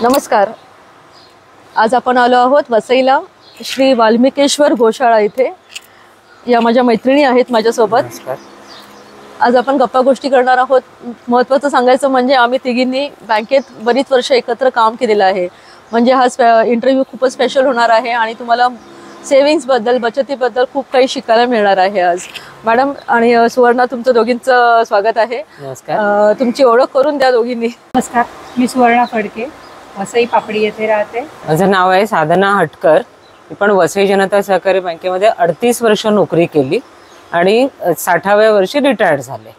नमस्कार. आज आपण आलो आहोत वसईला श्री वाल्मिकेश्वर गोशाळा इथे. या माझ्या मैत्रिणी आहेत माझ्यासोबत. आज आपण गप्पा गोष्टी करणार आहोत. महत्त्वाचं सांगायचं म्हणजे आम्ही तिघींनी बँकेत बरीच वर्ष एकत्र काम केलेलं आहे. म्हणजे हा इंटरव्ह्यू खूपच स्पेशल होणार आहे आणि तुम्हाला सेव्हिंग्सबद्दल बचतीबद्दल खूप काही शिकायला मिळणार आहे. आज मॅडम आणि सुवर्णा, तुमचं दोघींचं स्वागत आहे. नमस्कार. तुमची ओळख करून द्या दोघींनी. नमस्कार, मी सुवर्णा फडके, वसई पापडी येथे राहते. माझं नाव आहे साधना हटकर. मी पण वसई जनता सहकारी बँकेमध्ये 38 वर्ष नोकरी केली आणि 60व्या वर्षी रिटायर्ड झाले.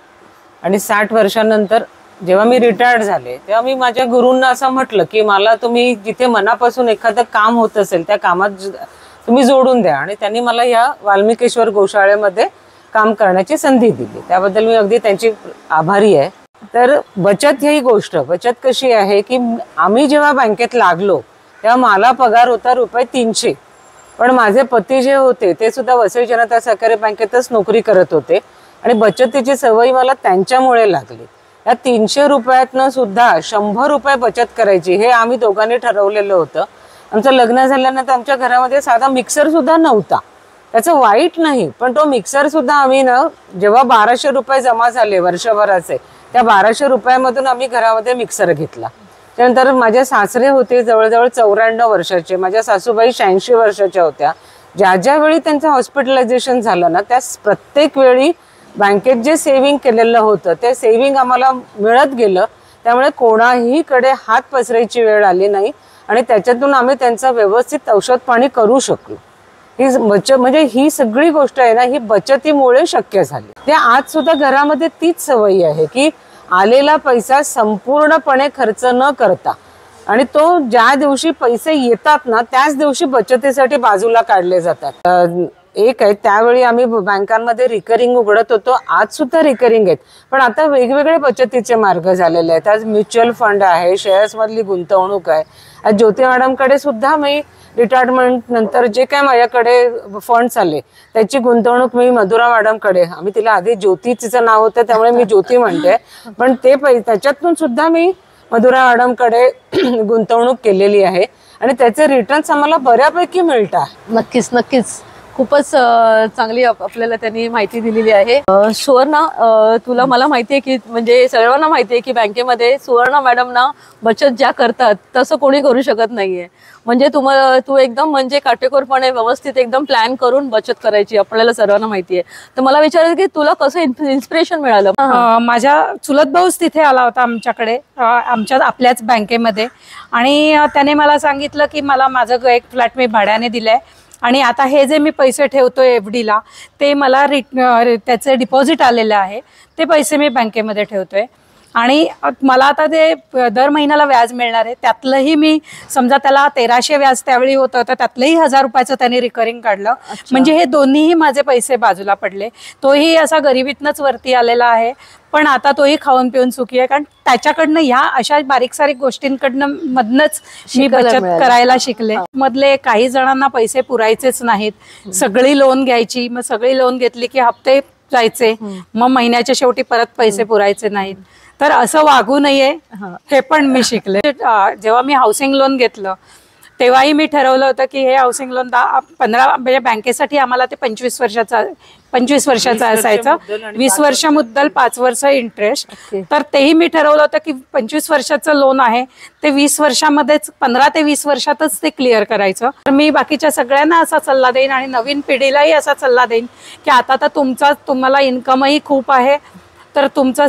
आणि 60 वर्षांनंतर जेव्हा मी रिटायर्ड झाले तेव्हा मी माझ्या गुरूंना असं म्हटलं की मला तुम्ही जिथे मनापासून एखादं काम होत असेल त्या कामात तुम्ही जोडून द्या. आणि त्यांनी मला या वाल्मिकेश्वर गोशाळेमध्ये काम करण्याची संधी दिली. त्याबद्दल मी अगदी त्यांची आभारी आहे. तर बचत ही गोष्ट, बचत कशी आहे की आम्ही जेव्हा बँकेत लागलो तेव्हा मला पगार होता ₹300. पण माझे पती जे होते ते सुद्धा वसई जनता सहकारी बँकेतच नोकरी करत होते आणि बचतीची सवय मला त्यांच्यामुळे लागली. या ₹300 सुद्धा ₹100 बचत करायची हे आम्ही दोघांनी ठरवलेलं होतं. आमचं लग्न झाल्यानंतर आमच्या घरामध्ये साधा मिक्सर सुद्धा नव्हता. त्याचं वाईट नाही, पण तो मिक्सर सुद्धा आम्ही जेव्हा ₹1200 जमा झाले वर्षभराचे, त्या ₹1200 आम्ही घरामध्ये मिक्सर घेतला. त्यानंतर माझे सासरे होते जवळजवळ 94 वर्षाचे, माझ्या सासूबाई 86 वर्षाच्या होत्या. ज्या ज्या वेळी त्यांचं हॉस्पिटलायझेशन झालं ना, त्या प्रत्येक वेळी बँकेत जे सेव्हिंग केलेलं होतं ते सेव्हिंग आम्हाला मिळत गेलं. त्यामुळे कोणाहीकडे हात पसरायची वेळ आली नाही आणि त्याच्यातून आम्ही त्यांचं व्यवस्थित औषध पाणी करू शकलो. ही बचत म्हणजे ही सगळी गोष्ट आहे ना, ही बचतीमुळे शक्य झाली. त्या आज सुद्धा घरामध्ये तीच सवय आहे की आलेला पैसा संपूर्णपणे खर्च न करता आणि तो ज्या दिवशी पैसे येतात ना त्याच दिवशी बचतीसाठी बाजूला काढले जातात. एक आहे त्यावेळी आम्ही बँकांमध्ये रिकरिंग उघडत होतो, आज सुद्धा रिकरिंग आहेत, पण आता वेगवेगळे बचतीचे मार्ग झालेले आहेत. आज म्युच्युअल फंड आहे, शेअर्स मधली गुंतवणूक आहे. आज ज्योती मॅडमकडे सुद्धा मी रिटायरमेंट नंतर जे काय माझ्याकडे फंड्स आले त्याची गुंतवणूक मी मधुरा मॅडमकडे, आम्ही तिला आधी ज्योती तिचं नाव होतं त्यामुळे मी ज्योती म्हणते, पण ते त्याच्यातून सुद्धा मी मधुरा मॅडमकडे गुंतवणूक केलेली आहे आणि त्याचे रिटर्न्स आम्हाला बऱ्यापैकी मिळतात. नक्कीच नक्कीच खूपच चांगली आपल्याला त्यांनी माहिती दिलेली आहे. सुवर्णा, तुला मला माहिती आहे की म्हणजे सर्वांना माहिती आहे की बँकेमध्ये सुवर्णा मॅडमना बचत ज्या करतात तसं कोणी करू शकत नाहीये. म्हणजे तू एकदम म्हणजे काटेकोरपणे व्यवस्थित एकदम प्लॅन करून बचत करायची, आपल्याला सर्वांना माहिती आहे. तर मला विचारायचं की तुला कसं इन्स्पिरेशन मिळालं? माझ्या चुलत भाऊच तिथे आला होता आमच्याकडे, आपल्याच बँकेमध्ये, आणि त्याने मला सांगितलं की मला माझं एक फ्लॅट मी भाड्याने दिलंय आणि आता हे जे मी पैसे ठेवतोय FD ला ते मला त्याचे डिपॉझिट आलेलं आहे, ते पैसे मी बँकेमध्ये ठेवतोय आणि मला आता ते दर महिन्याला व्याज मिळणार आहे. त्यातलंही मी समजा त्याला 1300 व्याज त्यावेळी होतं तर त्यातलंही ₹1000 त्यांनी रिकरिंग काढलं. म्हणजे हे दोन्हीही माझे पैसे बाजूला पडले. तोही असा गरिबीतनच वरती आलेला आहे, पण आता तोही खाऊन पिऊन सुखी आहे, कारण त्याच्याकडनं ह्या अशा बारीक सारीक गोष्टींकडनं मधनच मी बचत करायला शिकले. मधले काही जणांना पैसे पुरायचेच नाहीत, सगळी लोन घ्यायची, मग सगळी लोन घेतली की हप्ते जायचे, मग महिन्याच्या शेवटी परत पैसे पुरायचे नाहीत. तर असं वागू नये हे पण मी शिकले. जेव्हा मी हाऊसिंग लोन घेतलं तेव्हाही मी ठरवलं होतं की हे हाऊसिंग लोन 15 म्हणजे बँकेसाठी आम्हाला ते 25 वर्षाचं असायचं. 20 वर्ष मुद्दल, 5 वर्ष इंटरेस्ट. तर तेही मी ठरवलं होतं की 25 वर्षाचं लोन आहे ते 20 वर्षामध्येच, 15 ते 20 वर्षातच ते क्लिअर करायचं. तर मी बाकीच्या सगळ्यांना असा सल्ला देईन आणि नवीन पिढीलाही असा सल्ला देईन की आता तर तुम्हाला इन्कमही खूप आहे, तर तुमचं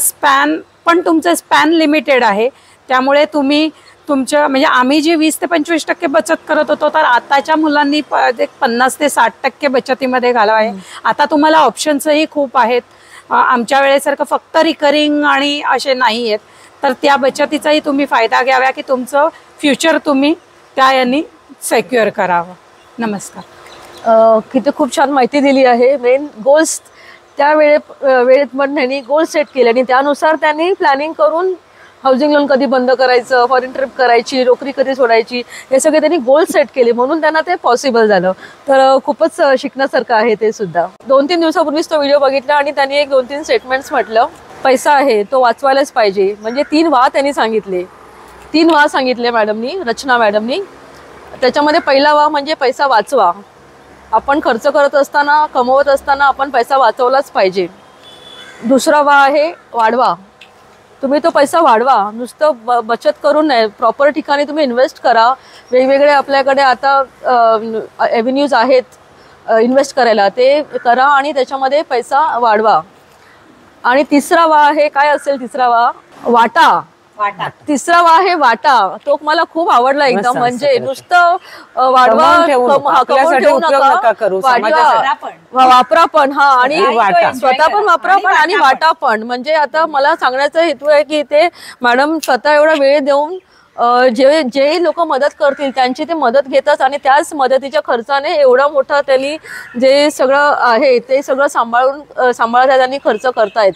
स्पॅन लिमिटेड आहे. त्यामुळे तुम्ही तुमच्या म्हणजे आम्ही जी 20 ते 25% बचत करत होतो तर आताच्या मुलांनी 50 ते 60% बचतीमध्ये घालावं आहे. आता तुम्हाला ऑप्शन्सही खूप आहेत. आमच्या वेळेसारखं फक्त रिकरिंग आणि असे नाही आहेत, तर त्या बचतीचाही तुम्ही फायदा घ्यावा की तुमचं फ्युचर तुम्ही त्या यांनी सेक्युअर करावं. नमस्कार. किती खूप छान माहिती दिली आहे. मेन गोल्स त्या वेळेत पण त्यांनी गोल सेट केले आणि त्यानुसार त्यांनी प्लॅनिंग करून हाऊसिंग लोन कधी बंद करायचं, फॉरेन ट्रिप करायची, नोकरी कधी सोडायची, हे सगळे त्यांनी गोल सेट केले, म्हणून त्यांना ते पॉसिबल झालं. तर खूपच शिकण्यासारखं आहे ते सुद्धा. 2-3 दिवसापूर्वीच तो व्हिडिओ बघितला आणि त्यांनी 1-2-3 स्टेटमेंट्स म्हटलं. पैसा आहे तो वाचवायलाच पाहिजे, म्हणजे 3 वा त्यांनी सांगितले. 3 वा सांगितले मॅडमनी, रचना मॅडमनी. त्याच्यामध्ये पहिला वा म्हणजे पैसा वाचवा. आपण खर्च करत असताना, कमवत असताना आपण पैसा वाचवलाच पाहिजे. दुसरा वा आहे वाढवा. तुम्ही तो पैसा वाढवा, नुसतं बचत करून नाही, प्रॉपर ठिकाणी तुम्ही इन्व्हेस्ट करा. वेगवेगळे आपल्याकडे आता एव्हेन्यूज आहेत इन्व्हेस्ट करायला, ते करा आणि त्याच्यामध्ये पैसा वाढवा. आणि तिसरा वा आहे, काय असेल तिसरा वा? वाटा. तिसरा वा आहे वाटा. तो मला खूप आवडला एकदम. म्हणजे नुसतं वाढवा, कमवून ठेवू नका, वापरा पण. हा, आणि स्वतः पण वापरा पण आणि वाटा पण. म्हणजे आता मला सांगण्याचा हेतू आहे की ते मॅडम स्वतः एवढा वेळ देऊन जे लोक मदत करतील त्यांची ते मदत घेतात आणि त्याच मदतीच्या खर्चाने एवढा मोठा त्यांनी जे सगळं आहे ते सगळं सांभाळत आहेत आणि खर्च करतायत.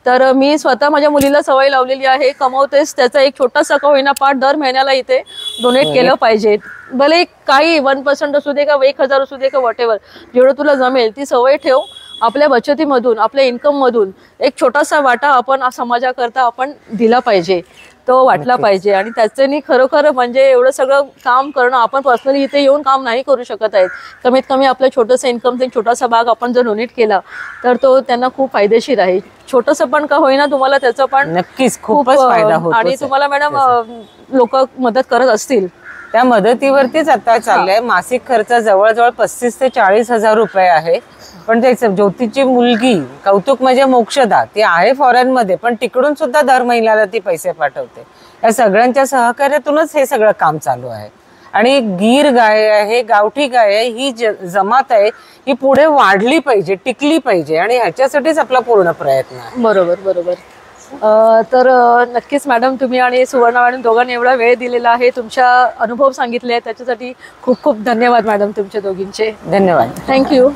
तर मी स्वतः माझ्या मुलीला सवय लावलेली आहे, कमवतेस त्याचा एक छोटासा का होईना पार्ट दर महिन्याला इथे डोनेट केलं पाहिजे. भले काही 1% असू दे का 1000 असू दे का व्हॉटेवर, जेवढं तुला जमेल ती सवय ठेव. आपल्या बचतीमधून, आपल्या इन्कम मधून एक छोटासा वाटा आपण समाजाकरता आपण दिला पाहिजे, तो वाटला पाहिजे. आणि त्याच्यानी खरोखर म्हणजे एवढं सगळं काम करणं, आपण पर्सनली इथे येऊन काम नाही करू शकत आहेत. कमीत कमी आपलं छोटंसं इन्कमचा एक छोटासा भाग आपण जर डोनेट केला तर तो त्यांना खूप फायदेशीर आहे. छोटंसं पण का होईना तुम्हाला त्याचा पण नक्कीच खूपच फायदा होतो. आणि तुम्हाला मॅडम लोक मदत करत असतील त्या मदतीवरतीच आता चाललंय. मासिक खर्च जवळजवळ 35 ते 40 हजार रुपये आहे. पण ते ज्योतीची मुलगी कौतुक म्हणजे मोक्षदा, ती आहे फॉरेन मध्ये, पण तिकडून सुद्धा दर महिन्याला ती पैसे पाठवते. या सगळ्यांच्या सहकार्यातूनच हे सगळं काम चालू आहे. आणि गीर गाय आहे, गावठी गाय आहे, ही जमात आहे, ही पुढे वाढली पाहिजे, टिकली पाहिजे आणि ह्याच्यासाठीच आपला पूर्ण प्रयत्न आहे. बरोबर बरोबर. तर नक्कीच मॅडम तुम्ही आणि सुवर्णा मॅडम दोघांनी एवढा वेळ दिलेला आहे, तुमच्या अनुभव सांगितले त्याच्यासाठी खूप खूप धन्यवाद मॅडम तुमच्या दोघींचे. धन्यवाद. थँक्यू.